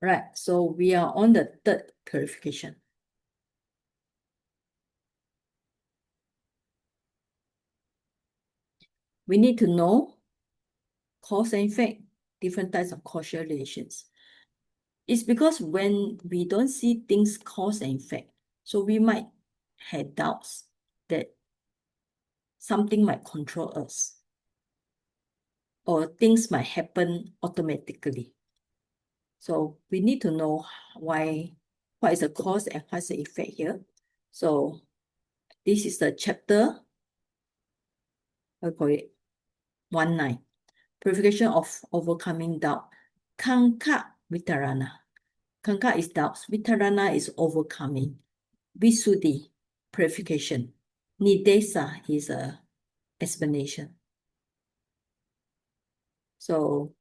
Right, so we are on the third purification. We need to know cause and effect, different types of causal relations. It's because when we don't see things cause and effect, so we might have doubts that something might control us or things might happen automatically. So we need to know what is the cause and what's the effect here. So this is the chapter, I call it 19, Purification of Overcoming Doubt. Kanka Vitarana. Kanka is doubts. Vitarana is overcoming. Visuddhi, purification. Nidesa is a explanation. So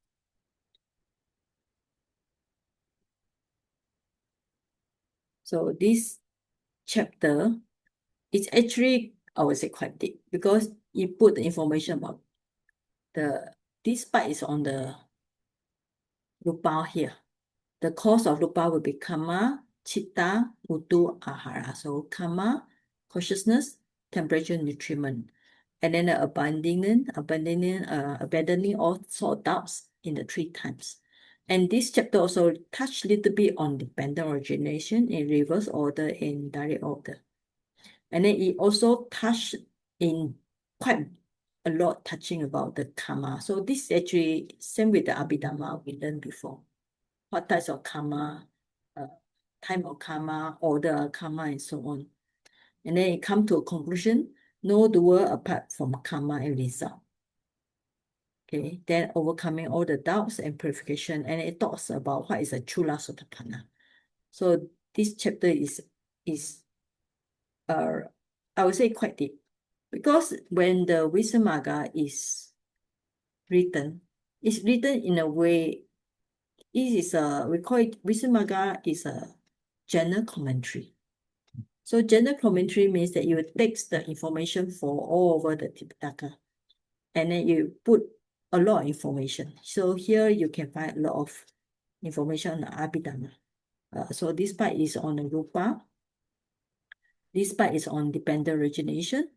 this chapter is actually, I would say, quite deep because you put the information about this part is on the rupa here. The cause of rupa will be karma, chitta, utu, ahara. So karma, consciousness, temperature, nutriment. And then the abandoning all sort of doubts in the 3 times. And this chapter also touched a little bit on dependent origination in reverse order, in direct order. And then it also touched in quite a lot touching about the karma. So this is actually same with the Abhidhamma we learned before. What types of karma, time of karma, order of karma, and so on. And then it come to a conclusion, no doer apart from karma and result. Okay, then overcoming all the doubts and purification, and it talks about what is a chula sotapanna. So this chapter is I would say quite deep. Because when the Visuddhimagga is written, it's written in a way, we call it, Visuddhimagga is a general commentary. So general commentary means that you take the information for all over the Tipitaka, and then you put a lot of information. So here you can find a lot of information on the Abhidhamma. So this part is on the Rupa. This part is on dependent origination.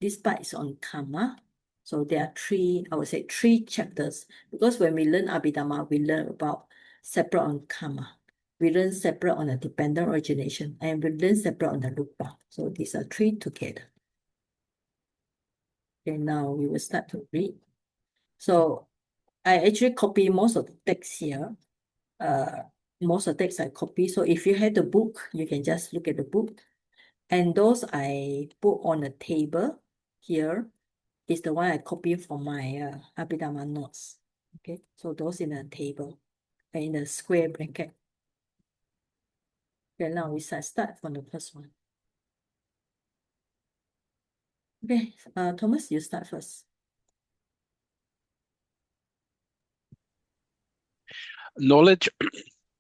This part is on karma. So there are 3, I would say 3 chapters. Because when we learn Abhidhamma, we learn about separate on karma. We learn separate on the dependent origination, and we learn separate on the rupa. So these are 3 together. Okay, now we will start to read. So I actually copy most of the text here. Most of the text I copy. So if you have the book, you can just look at the book. And those I put on the table here is the one I copy from my Abhidhamma notes. Okay, so those in the table and in the square bracket. Okay, now we start from the first one. Okay, Thomas, you start first.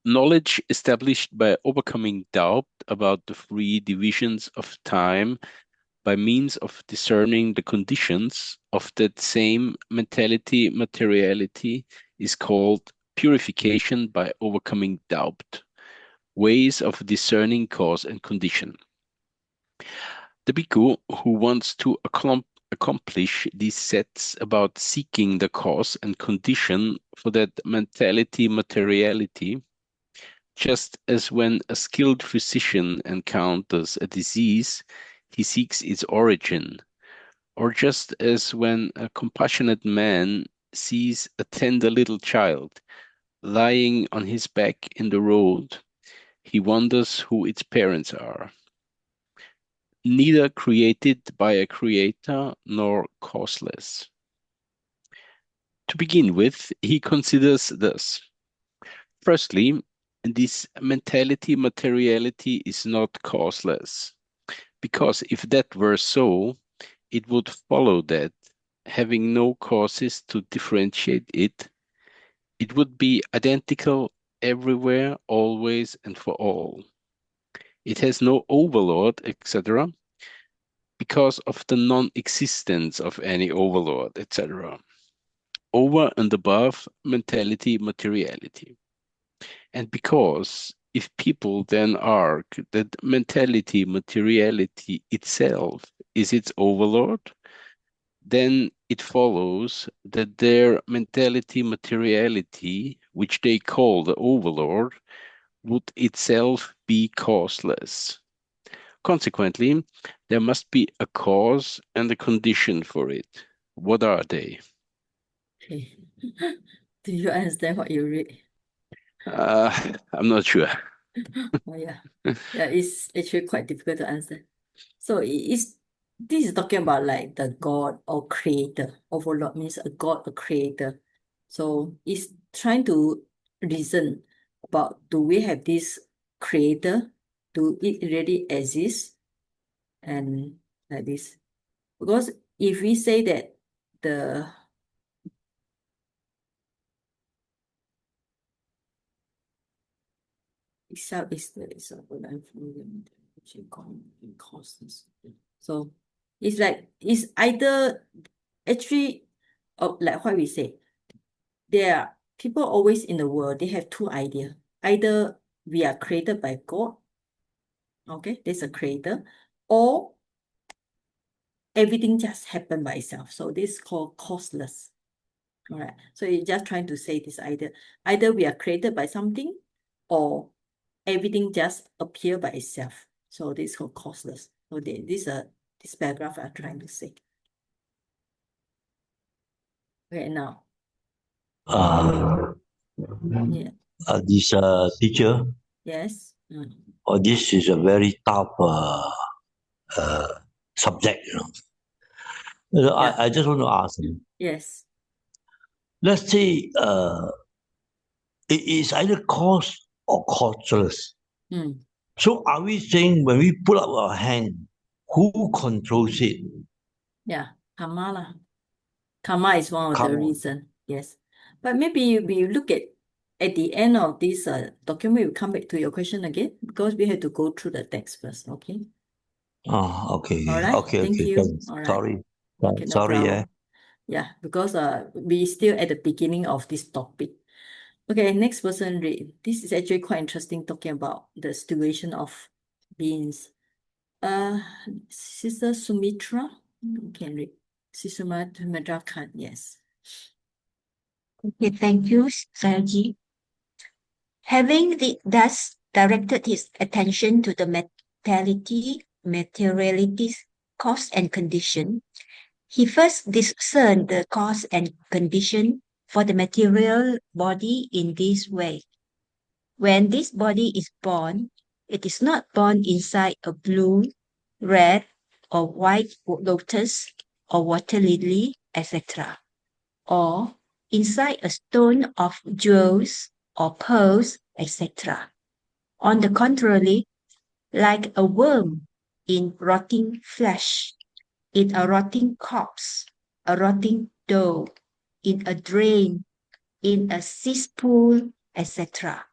Knowledge established by overcoming doubt about the 3 divisions of time by means of discerning the conditions of that same mentality-materiality is called purification by overcoming doubt, ways of discerning cause and condition. The bhikkhu who wants to accomplish these sets about seeking the cause and condition for that mentality-materiality, just as when a skilled physician encounters a disease, he seeks its origin, or just as when a compassionate man sees a tender little child lying on his back in the road, he wonders who its parents are. Neither created by a creator nor causeless. To begin with, he considers thus. Firstly, this mentality-materiality is not causeless, because if that were so, it would follow that, having no causes to differentiate it, it would be identical everywhere, always, and for all. It has no overlord, etc., because of the non-existence of any overlord, etc. Over and above mentality-materiality. And because if people then argue that mentality-materiality itself is its overlord, then it follows that their mentality-materiality, which they call the overlord, would itself be causeless. Consequently, there must be a cause and a condition for it. What are they? Okay. Do you understand what you read? I'm not sure. Oh yeah. Yeah, it's actually quite difficult to answer. So this is talking about like the God or creator. Overlord means a God, a creator. So it's trying to reason about, do we have this creator? Do it really exist? And like this. Because if we say that the itself is the causes. So it's like it's either actually like what we say, there are people always in the world, they have two ideas. Either we are created by God, okay, there's a creator, or everything just happened by itself. So this is called causeless. All right. So you're just trying to say this idea. Either we are created by something, or everything just appear by itself. So this is called causeless. So this paragraph I'm trying to say. Okay, now. Yeah. This teacher, Yes. this is a very tough subject. Yeah. I just want to ask you. Yes. Let's say it is either cause or causeless. So are we saying when we put up our hand, who controls it? Yeah. Karma lah. Karma is one of the Karma. reason. Yes. But maybe we look at the end of this document, we'll come back to your question again, because we have to go through the text first, okay? Okay. All right. Okay. Thank you. Thanks. All right. Sorry. Okay, no Sorry. problem. Yeah, because we still at the beginning of this topic. Okay, next person read. This is actually quite interesting, talking about the situation of beings. Sister Sumitra, you can read. Sister Sumitra Khan, yes. Okay, thank you, Saji. Having thus directed his attention to the materiality, cause and condition, he first discerned the cause and condition for the material body in this way. When this body is born, it is not born inside a blue, red, or white lotus or water lily, etc., or inside a stone of jewels or pearls, etc. On the contrary, like a worm in rotting flesh, in a rotting corpse, a rotting dough, in a drain, in a cesspool, etc.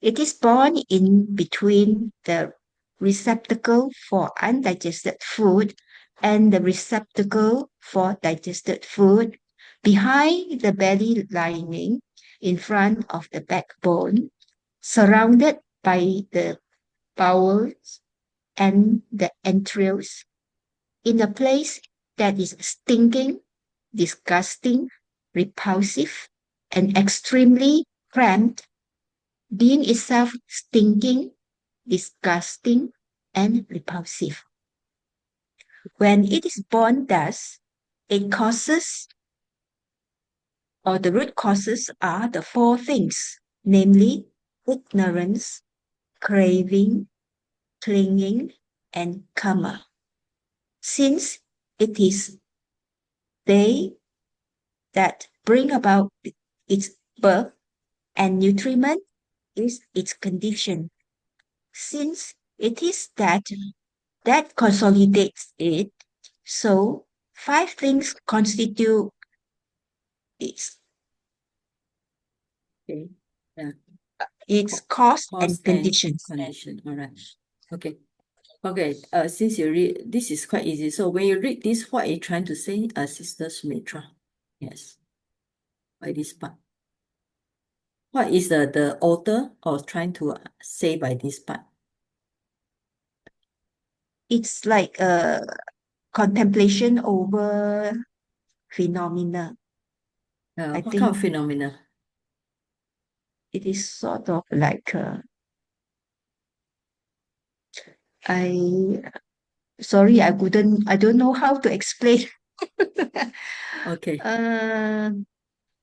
It is born in between the receptacle for undigested food and the receptacle for digested food, behind the belly lining, in front of the backbone, surrounded by the bowels and the entrails, in a place that is stinking, disgusting, repulsive, and extremely cramped, being itself stinking, disgusting, and repulsive. When it is born thus, it causes, or the root causes are the four things, namely ignorance, craving, clinging, and karma. Since it is they that bring about its birth, and nutriment is its condition. Since it is that consolidates it, so five things constitute its, Okay. Yeah. its cause and Cause conditions. condition. All right. Okay. Okay. Since you read, this is quite easy. So when you read this, what are you trying to say, Sister Sumitra? Yes. By this part. What is the author or trying to say by this part? It's like a contemplation over phenomena. I What think kind of phenomena? it is sort of like sorry, I don't know how to explain. Okay. Uh,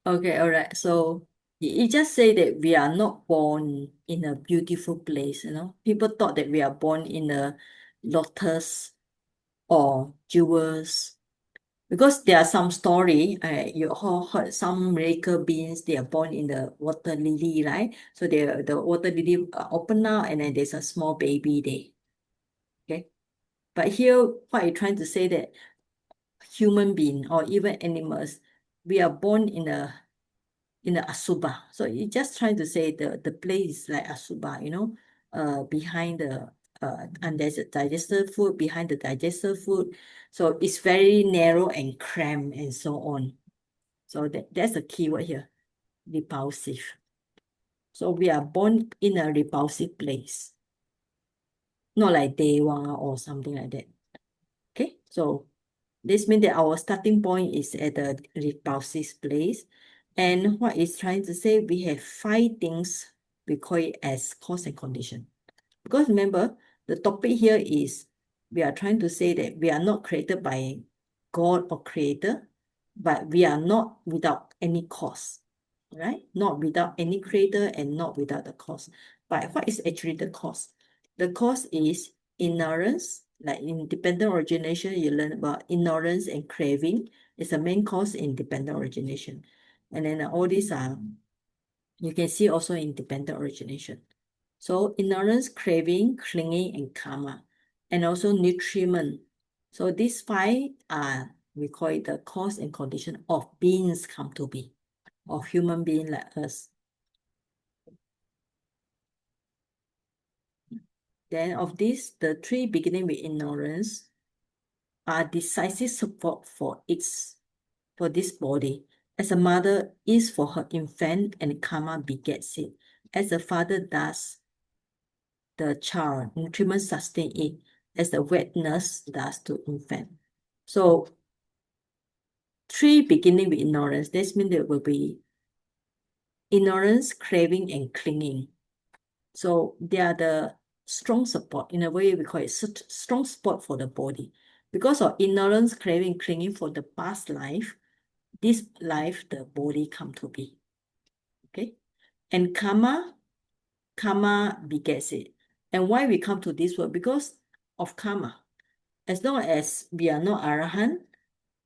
Okay, all right. So it just say that we are not born in a beautiful place, you know. People thought that we are born in a lotus or jewels. Because there are some story, you all heard some miracle beings, they are born in the water lily, right? So the water lily open now and then there's a small baby there. Okay. But here, what I'm trying to say that human being or even animals, we are born in a asuba. So it just trying to say the place is like asuba, you know, behind the undigested food, behind the digested food. So it's very narrow and cramped and so on. So that's the key word here, repulsive. So we are born in a repulsive place, not like Deva or something like that. Okay, so this means that our starting point is at the repulsive place. And what it's trying to say, we have 5 things we call it as cause and condition. Because remember, the topic here is we are trying to say that we are not created by God or creator, but we are not without any cause, right? Not without any creator and not without the cause. But what is actually the cause? The cause is ignorance. Like in dependent origination, you learn about ignorance and craving. It's the main cause in dependent origination. And then all these are, you can see also in dependent origination. So ignorance, craving, clinging, and karma, and also nutriment. So these 5 are, we call it the cause and condition of beings come to be, of human being like us. Then of this, the 3 beginning with ignorance are decisive support for this body. As a mother is for her infant and karma begets it. As a father does the child, nutriment sustain it, as the wetness does to infant. So 3 beginning with ignorance, this means there will be ignorance, craving, and clinging. So they are the strong support. In a way, we call it strong support for the body. Because of ignorance, craving, clinging for the past life, this life, the body come to be. Okay? And karma begets it. And why we come to this world? Because of karma. As long as we are not arahant,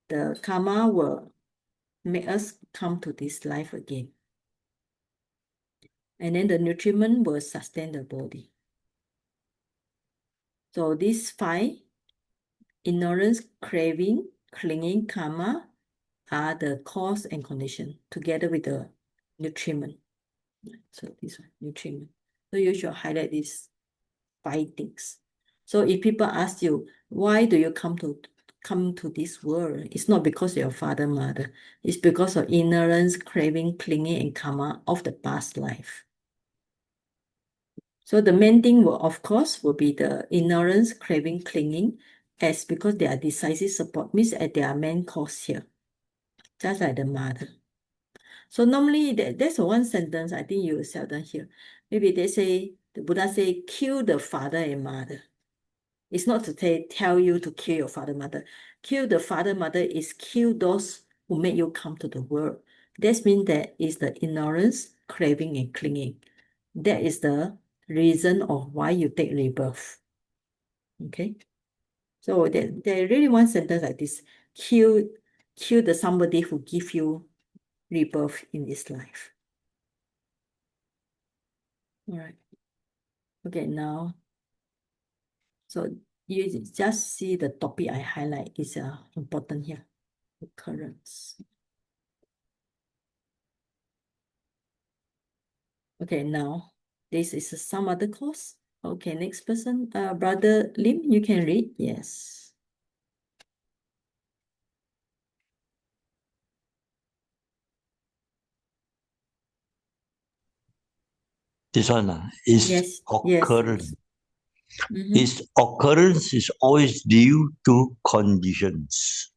the karma will make us come to this life again. And then the nutriment will sustain the body. So these 5, ignorance, craving, clinging, karma, are the cause and condition together with the nutriment. So this one, nutriment. So you should highlight these 5 things. So if people ask you, why do you come to this world? It's not because of your father, mother. It's because of ignorance, craving, clinging, and karma of the past life. So the main thing will, of course, will be the ignorance, craving, clinging, as because they are decisive support, means that they are main cause here, just like the mother. So normally there's one sentence I think you seldom hear. Maybe they say, the Buddha say, kill the father and mother. It's not to tell you to kill your father, mother. Kill the father, mother is kill those who make you come to the world. That means that is the ignorance, craving, and clinging. That is the reason of why you take rebirth. Okay? So there really one sentence like this. Kill the somebody who give you rebirth in this life. All right. Okay, now, so you just see the topic I highlight is important here. Occurrence. Okay, now this is some other course. Okay, next person, Brother Lim, you can read. Yes. This one is Yes, occurrence. yes. Its occurrence is always due to conditions.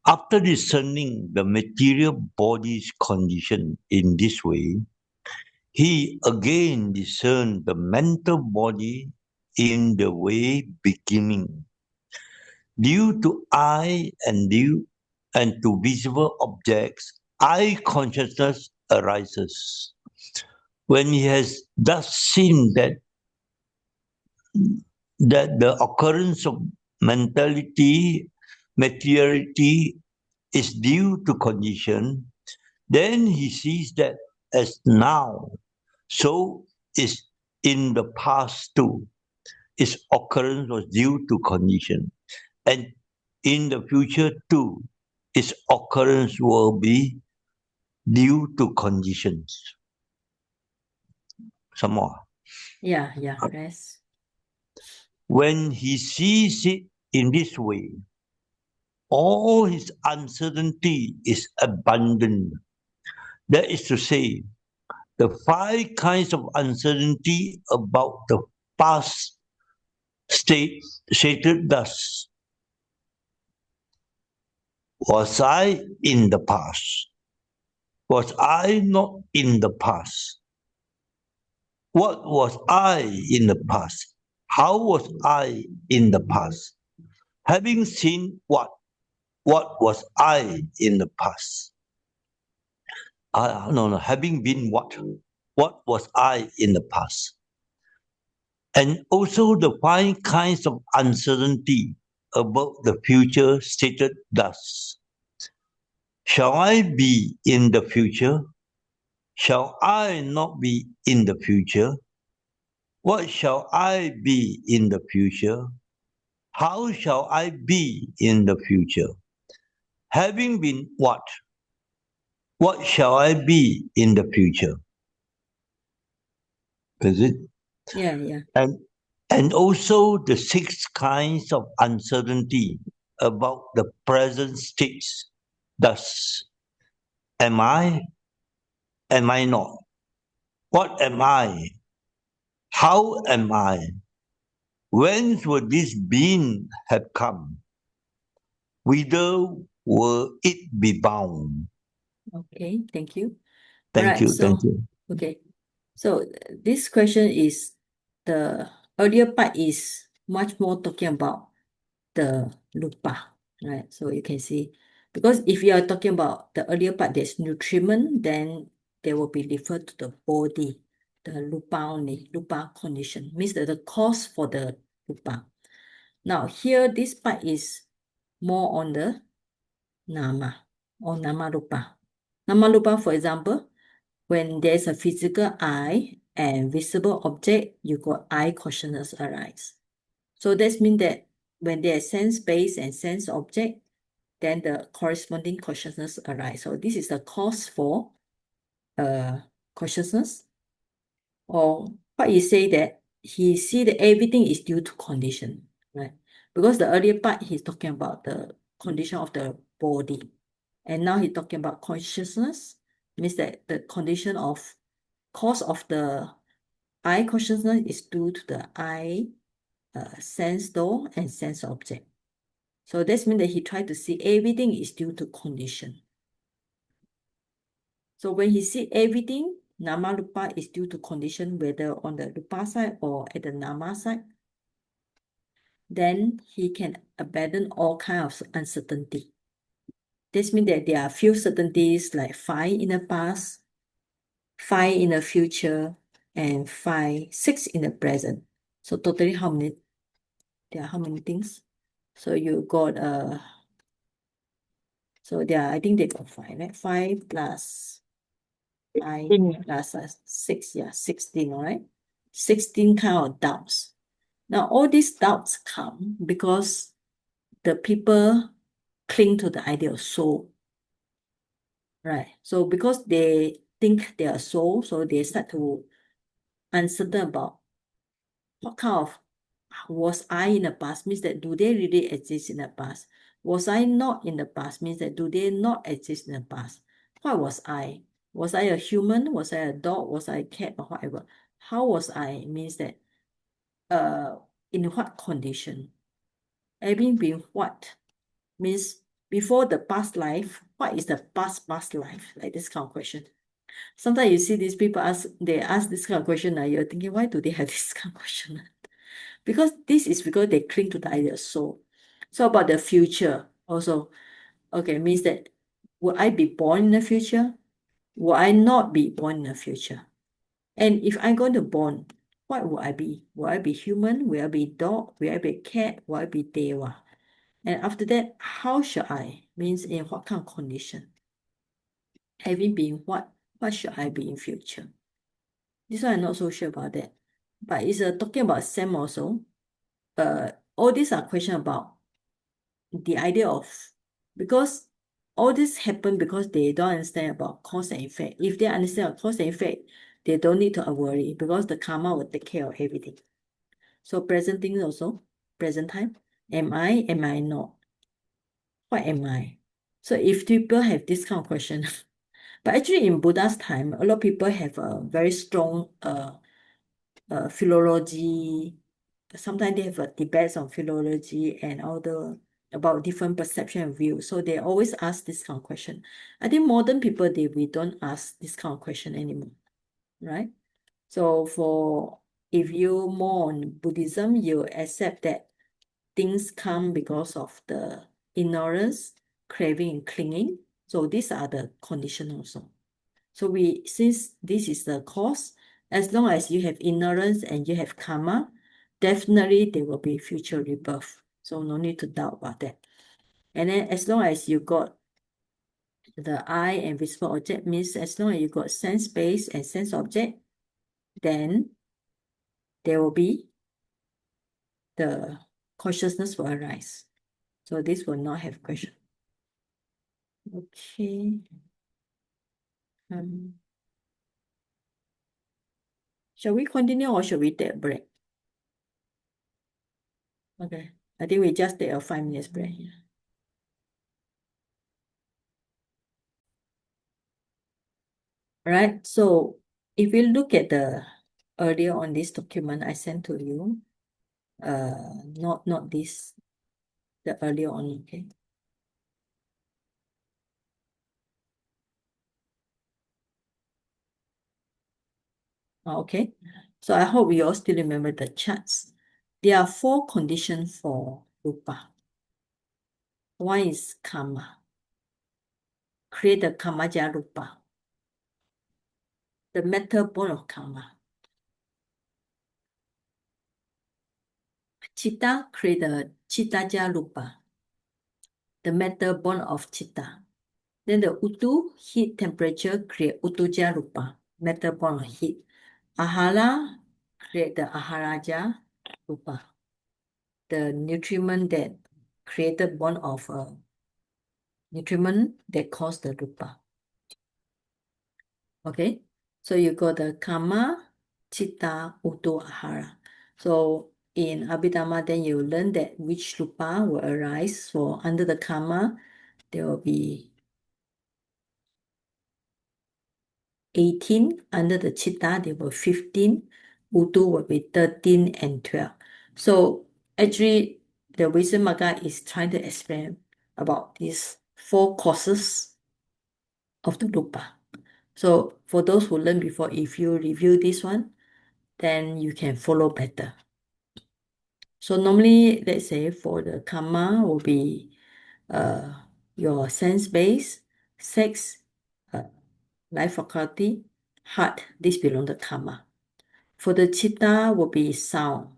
After discerning the material body's condition in this way, he again discerned the mental body in the way beginning. Due to I and to visible objects, I consciousness arises. When he has thus seen that the occurrence of mentality, materiality is due to condition, then he sees that as now, so is in the past too. Its occurrence was due to condition. And in the future too, its occurrence will be due to conditions. Some more. Yeah, yes. When he sees it in this way, all his uncertainty is abandoned. That is to say, the 5 kinds of uncertainty about the past state stated thus. Was I in the past? Was I not in the past? What was I in the past? How was I in the past? Having seen what was I in the past? Having been what? What was I in the past? And also the 5 kinds of uncertainty about the future stated thus. Shall I be in the future? Shall I not be in the future? What shall I be in the future? How shall I be in the future? Having been what? What shall I be in the future? Is it? Yeah. And also the 6 kinds of uncertainty about the present states. Thus, am I? Am I not? What am I? How am I? When would this being have come? Whither will it be bound? Okay, thank you. Thank you. Okay. So this question is, the earlier part is much more talking about the lupa, right? So you can see, because if you are talking about the earlier part, there's nutriment, then they will be referred to the body, the lupa only, lupa condition, means that the cause for the lupa. Now here, this part is more on the nama or nama lupa. Nama lupa, for example, when there's a physical eye and visible object, you got eye consciousness arise. So that means that when there's sense-based and sense object, then the corresponding consciousness arise. So this is the cause for consciousness. Or what you say that he see that everything is due to condition, right? Because the earlier part he's talking about the condition of the body, and now he's talking about consciousness, means that the condition of cause of the eye consciousness is due to the eye sense door and sense object. So that means that he tried to see everything is due to condition. So when he see everything, nama lupa is due to condition, whether on the lupa side or at the nama side, then he can abandon all kinds of uncertainty. This means that there are few certainties like 5 in the past, 5 in the future, and 6 in the present. So totally how many? There are how many things? So you got so there, I think they got 5, right? 5 plus 5 plus 6, yeah, 16, all right? 16 kind of doubts. Now, all these doubts come because the people cling to the idea of soul, right? So because they think they are soul, so they start to uncertain about what kind of was I in the past, means that do they really exist in the past? Was I not in the past, means that do they not exist in the past? What was I? Was I a human? Was I a dog? Was I a cat or whatever? How was I means that in what condition? Having been what means before the past life, what is the past life? Like this kind of question. Sometimes you see these people they ask this kind of question, you're thinking, why do they have this kind of question? Because they cling to the idea of soul. So about the future also, okay, means that will I be born in the future? Will I not be born in the future? And if I'm going to born, what will I be? Will I be human? Will I be dog? Will I be cat? Will I be deva? And after that, how should I? Means in what kind of condition? Having been what should I be in future? This one I'm not so sure about that. But it's talking about Sam also. All these are questions about the idea of, because all this happen because they don't understand about cause and effect. If they understand cause and effect, they don't need to worry because the karma will take care of everything. So present things also, present time. Am I not? What am I? So if people have this kind of question, but actually in Buddha's time, a lot of people have a very strong philology. Sometimes they have a debates on philology and all the about different perception and view. So they always ask this kind of question. I think modern people we don't ask this kind of question anymore, right? So if you more on Buddhism, you accept that things come because of the ignorance, craving, and clinging. So these are the conditions also. So since this is the cause, as long as you have ignorance and you have karma, definitely there will be future rebirth. So no need to doubt about that. And then as long as you got the eye and visible object, means as long as you got sense base and sense object, then there will be the consciousness will arise. So this will not have question. Okay. Shall we continue or shall we take a break? Okay. I think we just take a 5 minutes break. All right. So if we look at the earlier on this document I sent to you, not this, the earlier on, okay. Okay. So I hope you all still remember the charts. There are 4 conditions for rupa. One is karma. Create the karmaja rupa. The metal bond of karma. Chitta create the chittaja rupa. The metal bond of chitta. Then the utu, heat temperature, create utuja rupa, metal bond of heat. Ahara, create the aharaja rupa, the nutriment that created bond of nutriment that cause the rupa. Okay, so you got the karma, chitta, utu, ahara. So in Abhidhamma, then you learn that which rupa will arise. So under the karma, there will be 18. Under the chitta, there were 15. Utu will be 13 and 12. So actually, the Visuddhimagga is trying to explain about these 4 causes of the rupa. So for those who learned before, if you review this one, then you can follow better. So normally, let's say for the karma will be your sense base, sex, life faculty, heart. This belong to karma. For the chitta will be sound.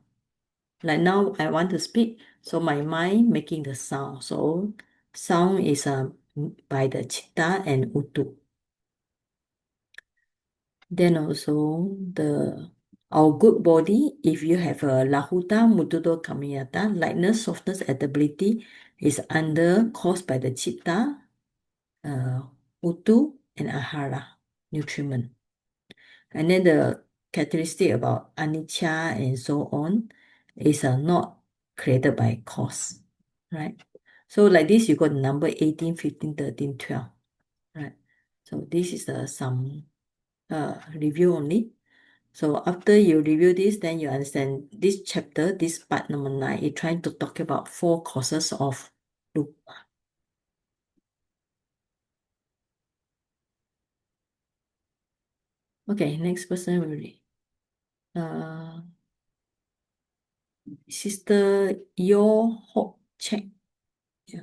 Like now I want to speak, so my mind making the sound. So sound is by the chitta and utu. Then also our good body, if you have a lahuta, mututo, kamiyata, lightness, softness, adaptability is caused by the chitta, utu, and ahara, nutriment. And then the characteristic about anicca and so on is not created by cause, right? So like this, you got the number 18, 15, 13, 12, right? So this is some review only. So after you review this, then you understand this chapter, this part number 9, is trying to talk about 4 causes of rupa. Okay, next person will read. Sister Yo Ho Check. Yeah.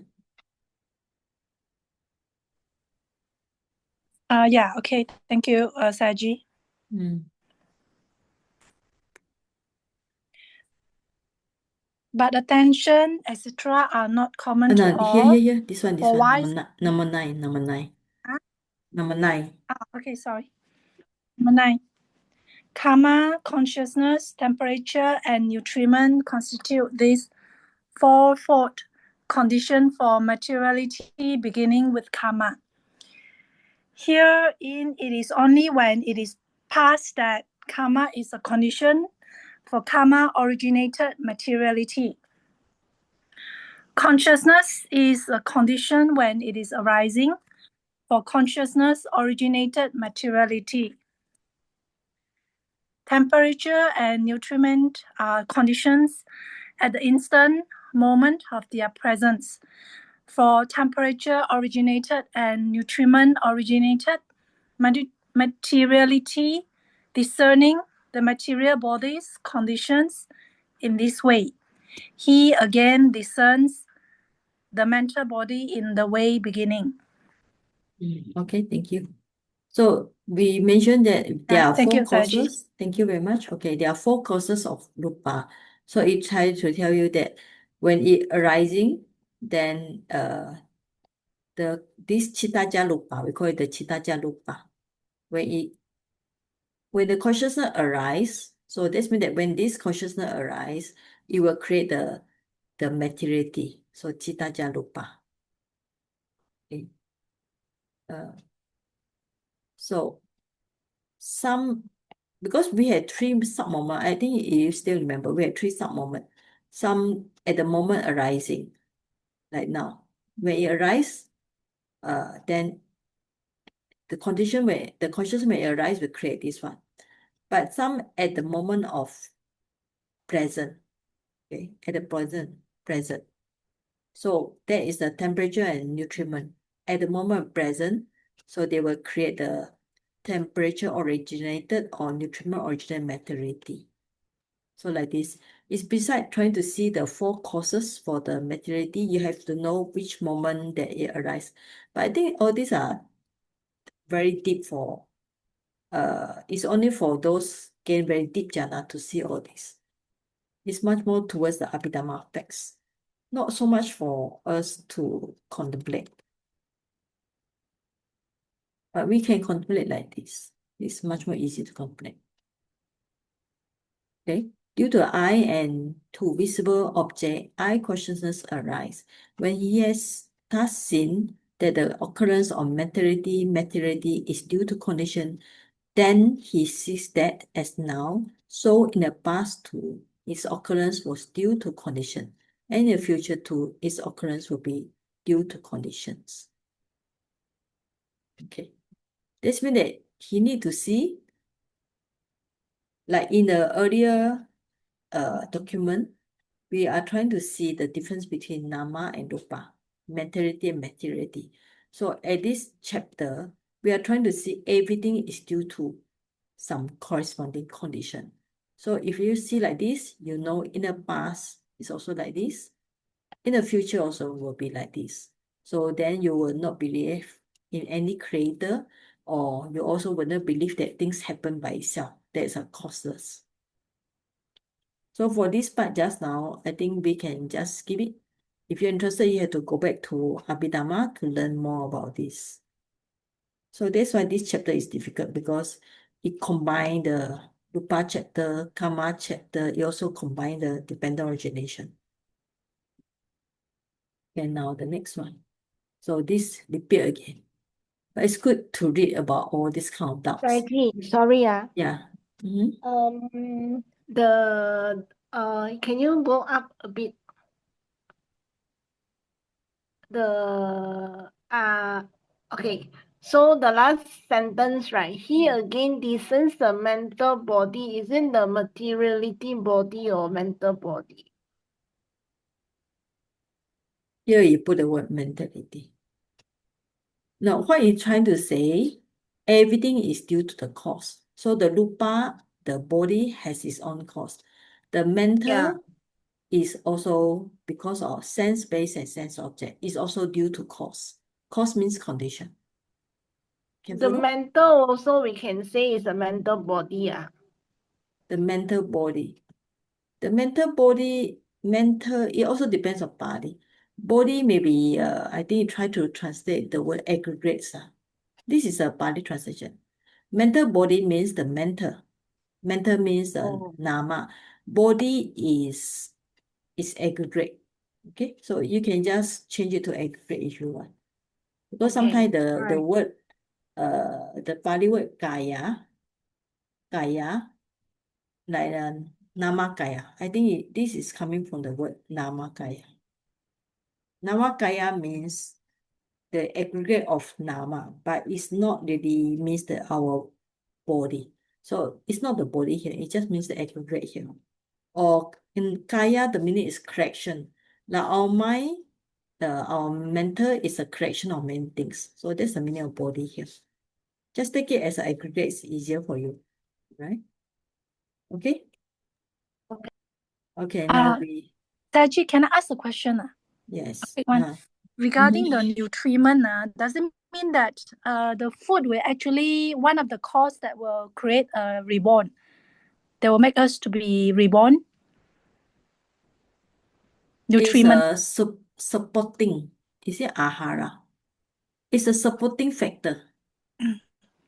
Yeah, okay. Thank you, Saji. But attention, etc., are not common to all. Here. This one. Number 9. Huh? Number 9. Okay, sorry. Number 9. Karma, consciousness, temperature, and nutriment constitute this fourfold condition for materiality, beginning with karma. Herein, it is only when it is past that karma is a condition for karma-originated materiality. Consciousness is a condition when it is arising for consciousness-originated materiality. Temperature and nutriment are conditions at the instant moment of their presence. For temperature-originated and nutriment-originated materiality, discerning the material body's conditions in this way. He again discerns the mental body in the way beginning. Okay, thank you. So we mentioned that there are Thank 4 you, Saji. causes. Thank you very much. Okay, there are 4 causes of rupa. So it tries to tell you that when it arising, then this chittaja rupa, we call it the chittaja rupa. When the consciousness arise, so this means that when this consciousness arise, it will create the materiality. So chittaja rupa. Okay. So because we had 3 sub-moments, I think you still remember, we had 3 sub-moments. Some at the moment arising, like now. When it arises, then the consciousness may arise will create this one. But some at the moment of present, okay, at the present. So that is the temperature and nutriment. At the moment present, so they will create the temperature originated or nutriment originated materiality. So like this, it's beside trying to see the 4 causes for the materiality, you have to know which moment that it arises. But I think all these are very deep for, it's only for those gain very deep jhana to see all this. It's much more towards the Abhidhamma text, not so much for us to contemplate. But we can contemplate like this. It's much more easy to contemplate. Okay? Due to eye and to visible object, eye consciousness arise. When he has thus seen that the occurrence of materiality is due to condition, then he sees that as now, so in the past too, its occurrence was due to condition, and in the future too, its occurrence will be due to conditions. Okay. This means that he need to see, like in the earlier document, we are trying to see the difference between nama and rupa, mentality and materiality. So at this chapter, we are trying to see everything is due to some corresponding condition. So if you see like this, you know in the past it's also like this. In the future also will be like this. So then you will not believe in any creator, or you also will not believe that things happen by itself. That's a causeless. So for this part just now, I think we can just skip it. If you're interested, you have to go back to Abhidhamma to learn more about this. So that's why this chapter is difficult, because it combines the Rupa chapter, Karma chapter, it also combines the dependent origination. And now the next one. So this repeat again. But it's good to read about all these kind of doubts. Sorry. Yeah. Mm-hmm. Can you go up a bit? Okay. So the last sentence, right? He again discerns the mental body. Isn't the materiality body or mental body? Here you put the word mentality. Now, what you're trying to say, everything is due to the cause. So the rupa, the body has its own cause. The mental is also because of sense-based and sense object. Is also due to cause. Cause means condition. Can The follow? mental also we can say is a mental body. The mental body. The mental body, it also depends on body. Body may be, I think you try to translate the word aggregates. This is a Pali translation. Mental body means the mental. Mental means the nama. Body is aggregate. Okay, so you can just change it to aggregate if you want. Because sometimes the word, the Pali word kaya, like namakaya. I think this is coming from the word namakaya. Namakaya means the aggregate of nama, but it's not really means that our body. So it's not the body here, it just means the aggregate here. Or in kaya, the meaning is correction. Now our mind, our mental is a correction of many things. So that's the meaning of body here. Just take it as an aggregate, it's easier for you, right? Okay? Okay, now Taji, can I ask a question? Yes. Quick one. Regarding the nutriment, does it mean that the food will actually one of the cause that will create a reborn? That will make us to be reborn? Nutriment. It's a supporting. Is it ahara? It's a supporting factor.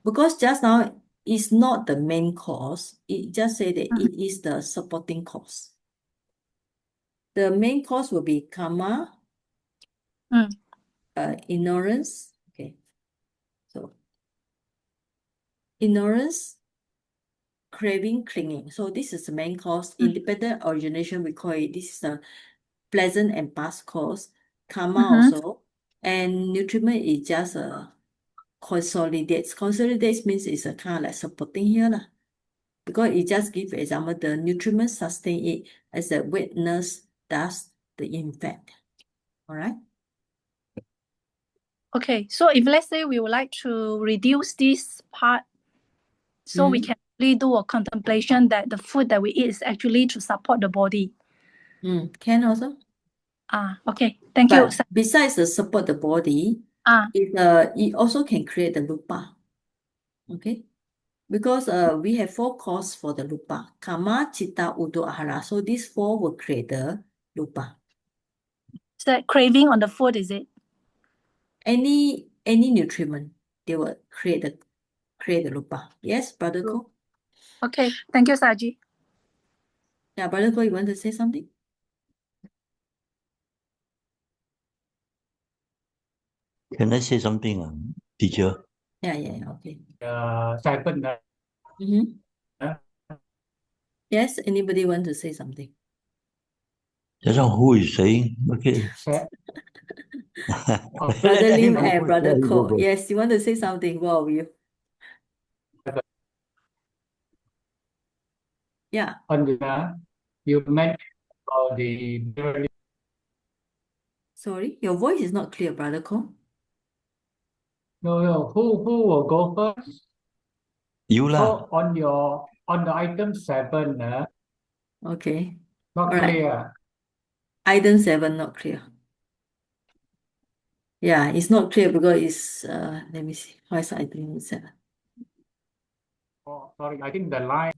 Because just now, it's not the main cause. It just say that it is the supporting cause. The main cause will be karma, ignorance. Okay. So, ignorance, craving, clinging. So this is the main cause. Independent origination, we call it, this is a pleasant and past cause. Karma also. And nutriment is just a consolidates. Consolidates means it's a kind of like supporting here lah. Because it just gives example, the nutriment sustain it as the witness does the infect. All right. Okay, so if let's say we would like to reduce this part, so we can really do a contemplation that the food that we eat is actually to support the body. Can also. Okay. Thank you. But besides the support the body, it also can create the rupa. Okay. Because we have 4 causes for the rupa. Kama, chitta, uddha, ahara. So these 4 will create the rupa. Is that craving on the food, is it? Any nutriment, they will create the rupa. Yes, Brother Ko? Okay. Thank you, Saji. Yeah, Brother Ko, you want to say something? Can I say something, teacher? Yeah, okay. 再笨的 Yes, anybody want to say something? That's not who is saying. Okay. Brother Lim and Brother Ko. Yes, you want to say something? Wow, you. Yeah. You mentioned about the Sorry, your voice is not clear, Brother Ko. No, who will go first? You lah. So on the item 7, Okay. not All right. clear. Item 7 not clear. Yeah, it's not clear because it's let me see. What is item 7? Oh, sorry, I think the line.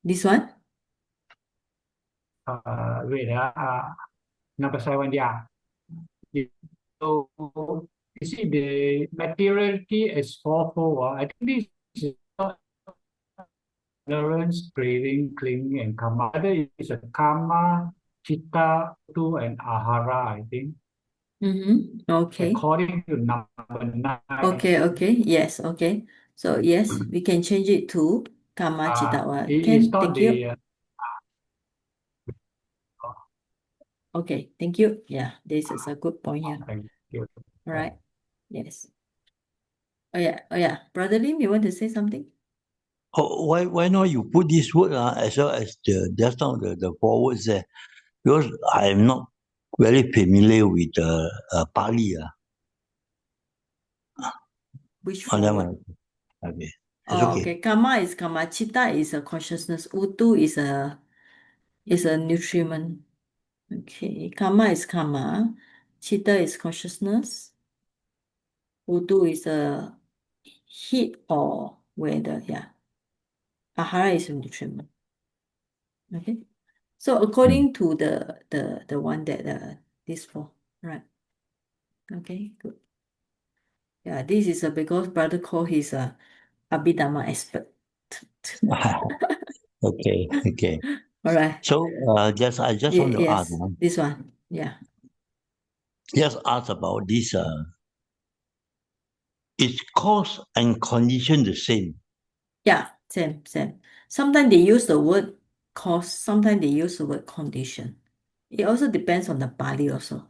This one? Wait, number 7, yeah. So you see the materiality is fourfold. I think this is not ignorance, craving, clinging, and karma. Other is a karma, chitta, utu, and ahara, I think. Okay. According to number 9. Okay. Yes, okay. So yes, we can change it to karma chitta. It's not thank you. Okay, thank you. Yeah, this is a good point here. Thank you. All right. Yes. Oh yeah. Brother Lim, you want to say something? Why not you put this word as well as just now the forwards there? Because I am not very familiar with Pali. Which Never forward? mind. Okay. It's Oh, okay. okay. Karma is karma. Chitta is a consciousness. Utu is a nutriment. Okay. Karma is karma. Chitta is consciousness. Utu is a heat or weather. Yeah. Ahara is a nutriment. Okay. So according to the one that this for, right? Okay, good. Yeah, this is because brother call he's a Abhidhamma expert. Okay. All right. So I just want to ask. Yes, this one. Yeah. Just ask about this. Is cause and condition the same? Yeah, same. Sometimes they use the word cause, sometimes they use the word condition. It also depends on the body also.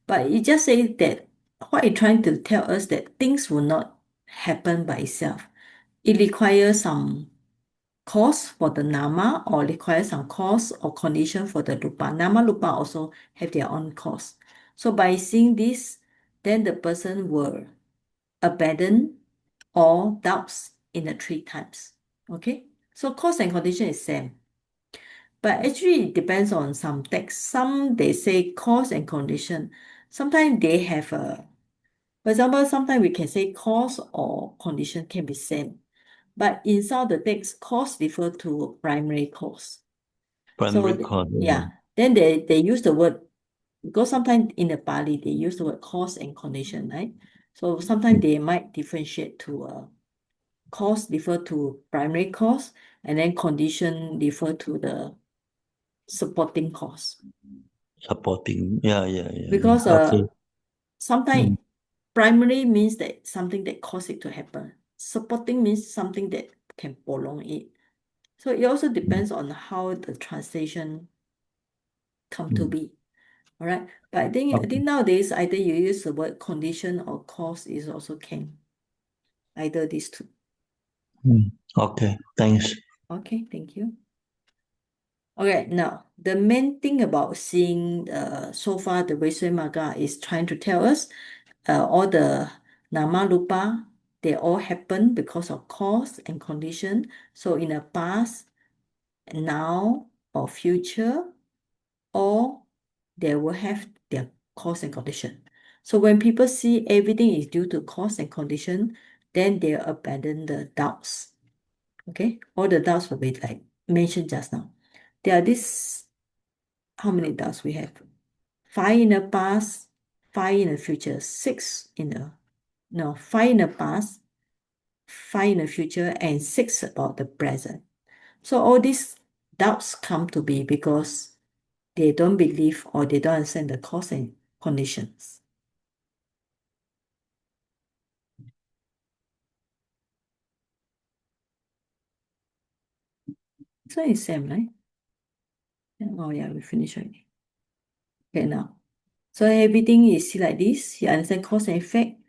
But it just says that what it's trying to tell us that things will not happen by itself. It requires some cause for the nama or requires some cause or condition for the rupa. Nama rupa also have their own cause. So by seeing this, then the person will abandon all doubts in the three types. Okay? So cause and condition is same. But actually it depends on some texts. Some they say cause and condition. Sometimes they have a, for example, sometimes we can say cause or condition can be same. But in some of the text, cause refer to primary cause. Primary So cause. yeah, then they use the word, because sometimes in the Pali they use the word cause and condition, right? So sometimes they might differentiate to cause refer to primary cause, and then condition refer to the supporting cause. Supporting. Yeah. Because Okay. sometimes primary means that something that cause it to happen. Supporting means something that can prolong it. So it also depends on how the translation come to be. All right. But I think nowadays either you use the word condition or cause is also can. Either these two. Okay. Thanks. Okay, thank you. Okay, now the main thing about seeing so far the Visuddhimagga is trying to tell us all the nama rupa, they all happen because of cause and condition. So in the past, now, or future, or they will have their cause and condition. So when people see everything is due to cause and condition, then they abandon the doubts. Okay, all the doubts will be like mentioned just now. There are this, how many doubts we have? 5 in the past, 5 in the future, 6 in the, no, 5 in the past, 5 in the future, and 6 about the present. So all these doubts come to be because they don't believe or they don't understand the cause and conditions. So it's same, right? Oh yeah, we finished already. Okay, now. So everything is like this. He understands cause and effect.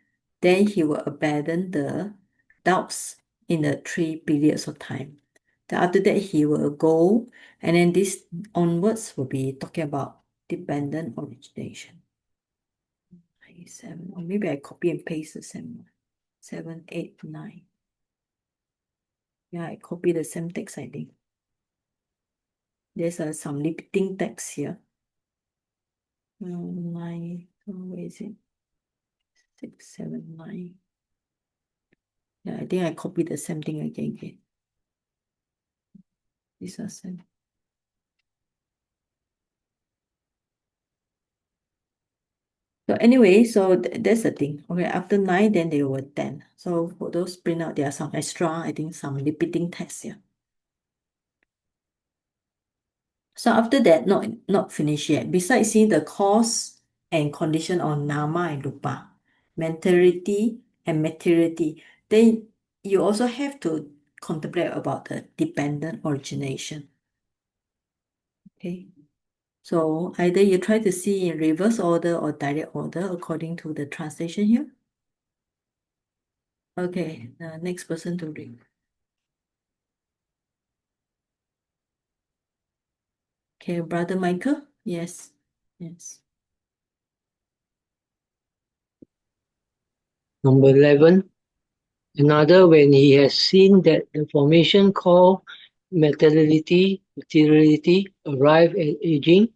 Then he will abandon the doubts in the 3 periods of time. Then after that, he will go, and then this onwards will be talking about dependent origination. 7, or maybe I copy and paste the same one. 7, 8, 9. Yeah, I copy the same text, I think. There's some repeating text here. 9, where is it? 6, 7, 9. Yeah, I think I copied the same thing again. These are same. So anyway, so that's the thing. Okay, after 9, then they were 10. So for those print out, there are some extra, I think some repeating text here. So after that, not finished yet. Besides seeing the cause and condition on nama and rupa, mentality and materiality, then you also have to contemplate about the dependent origination. Okay. So either you try to see in reverse order or direct order according to the translation here. Okay, next person to read. Okay, Brother Michael. Yes. Yes. Number 11. Another, when he has seen that the formation called materiality arrive at aging,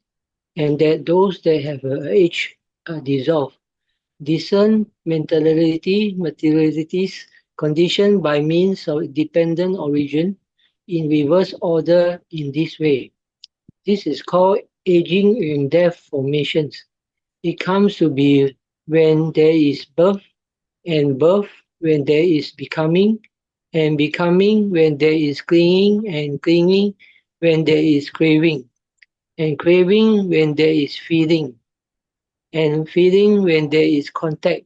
and that those that have age are dissolved. Discern materiality's condition by means of dependent origin in reverse order in this way. This is called aging in death formations. It comes to be when there is birth, and birth when there is becoming, and becoming when there is clinging, and clinging when there is craving, and craving when there is feeling, and feeling when there is contact,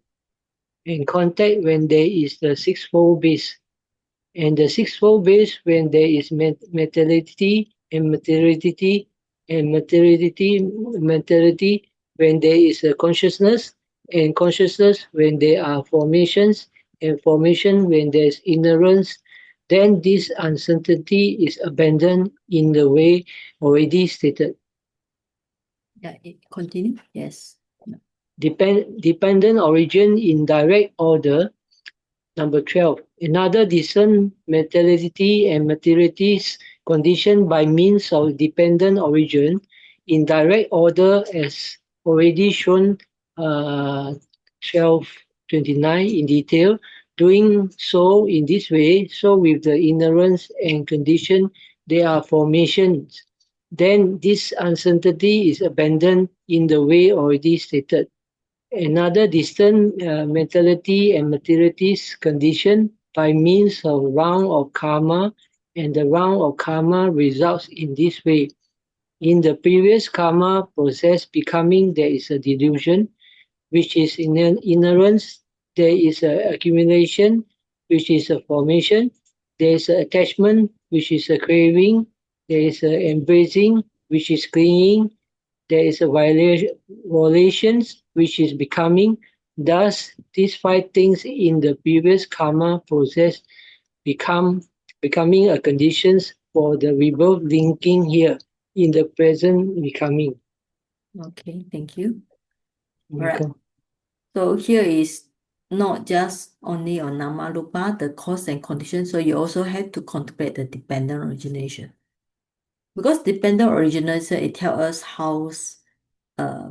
and contact when there is the sixfold base, and the sixfold base when there is mentality and materiality, and mentality when there is a consciousness, and consciousness when there are formations, and formation when there is ignorance. Then this uncertainty is abandoned in the way already stated. Yeah, continue. Yes. Dependent origin in direct order. Number 12. Another discern mentality and materiality's condition by means of dependent origin in direct order as already shown 1229 in detail. Doing so in this way, so with the ignorance and condition, there are formations. Then this uncertainty is abandoned in the way already stated. Another distant mentality and materiality's condition by means of round of karma, and the round of karma results in this way. In the previous karma process becoming, there is a delusion, which is in ignorance. There is a accumulation, which is a formation. There is an attachment, which is a craving. There is an embracing, which is clinging. There is a violations, which is becoming. Thus, these 5 things in the previous karma process becoming a conditions for the rebirth linking here in the present becoming. Okay, thank you. All right. Welcome. So here is not just only on nama rupa, the cause and condition. So you also have to contemplate the dependent origination. Because dependent origination, it tells us how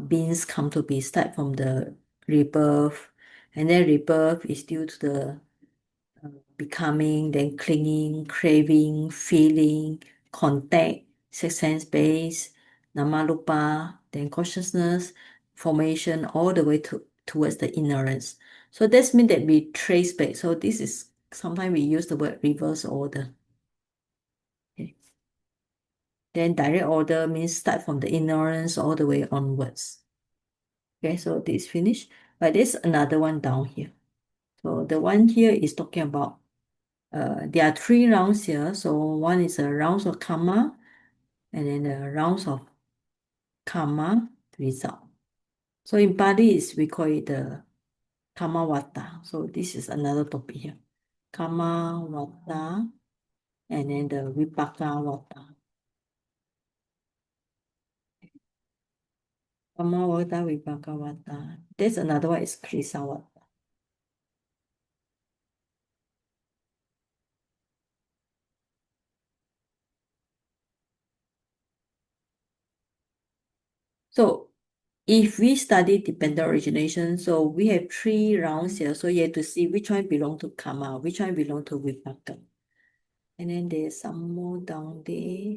beings come to be, start from the rebirth, and then rebirth is due to the becoming, then clinging, craving, feeling, contact, six sense base, namarupa, then consciousness, formation, all the way towards the ignorance. So that's mean that we trace back. So this is sometimes we use the word reverse order. Okay. Then direct order means start from the ignorance all the way onwards. Okay, so this is finished. But there's another one down here. So the one here is talking about there are 3 rounds here. So one is a rounds of karma, and then the rounds of karma result. So in Pali we call it the karma vata. So this is another topic here. Karma vata, and then the vipaka vata. Karma vata, vipaka vata. There's another one is krisa vata. So if we study dependent origination, so we have 3 rounds here. So you have to see which one belong to karma, which one belong to vipaka. And then there's some more down there,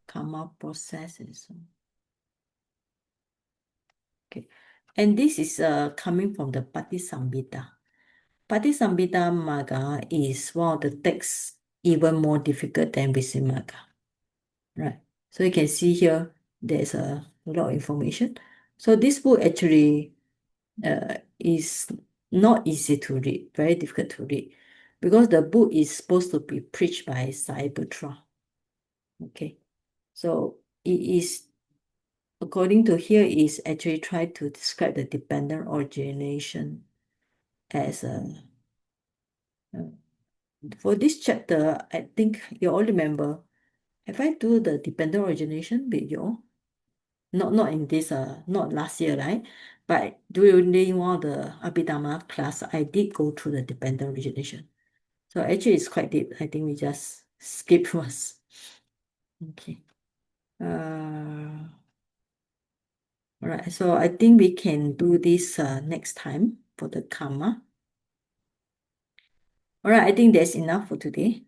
karma processes. Okay, and this is coming from the Patisambhita. Patisambhidamagga is one of the texts even more difficult than Visuddhimagga. Right. So you can see here there's a lot of information. So this book actually is not easy to read, very difficult to read, because the book is supposed to be preached by Sariputra. Okay, so it is, according to here, is actually try to describe the dependent origination as for this chapter, I think you all remember, have I do the dependent origination with you all? Not in this, not last year, right? But during one of the Abhidhamma class, I did go through the dependent origination. So actually it's quite deep. I think we just skip first. Okay. All right, so I think we can do this next time for the karma. All right, I think that's enough for today.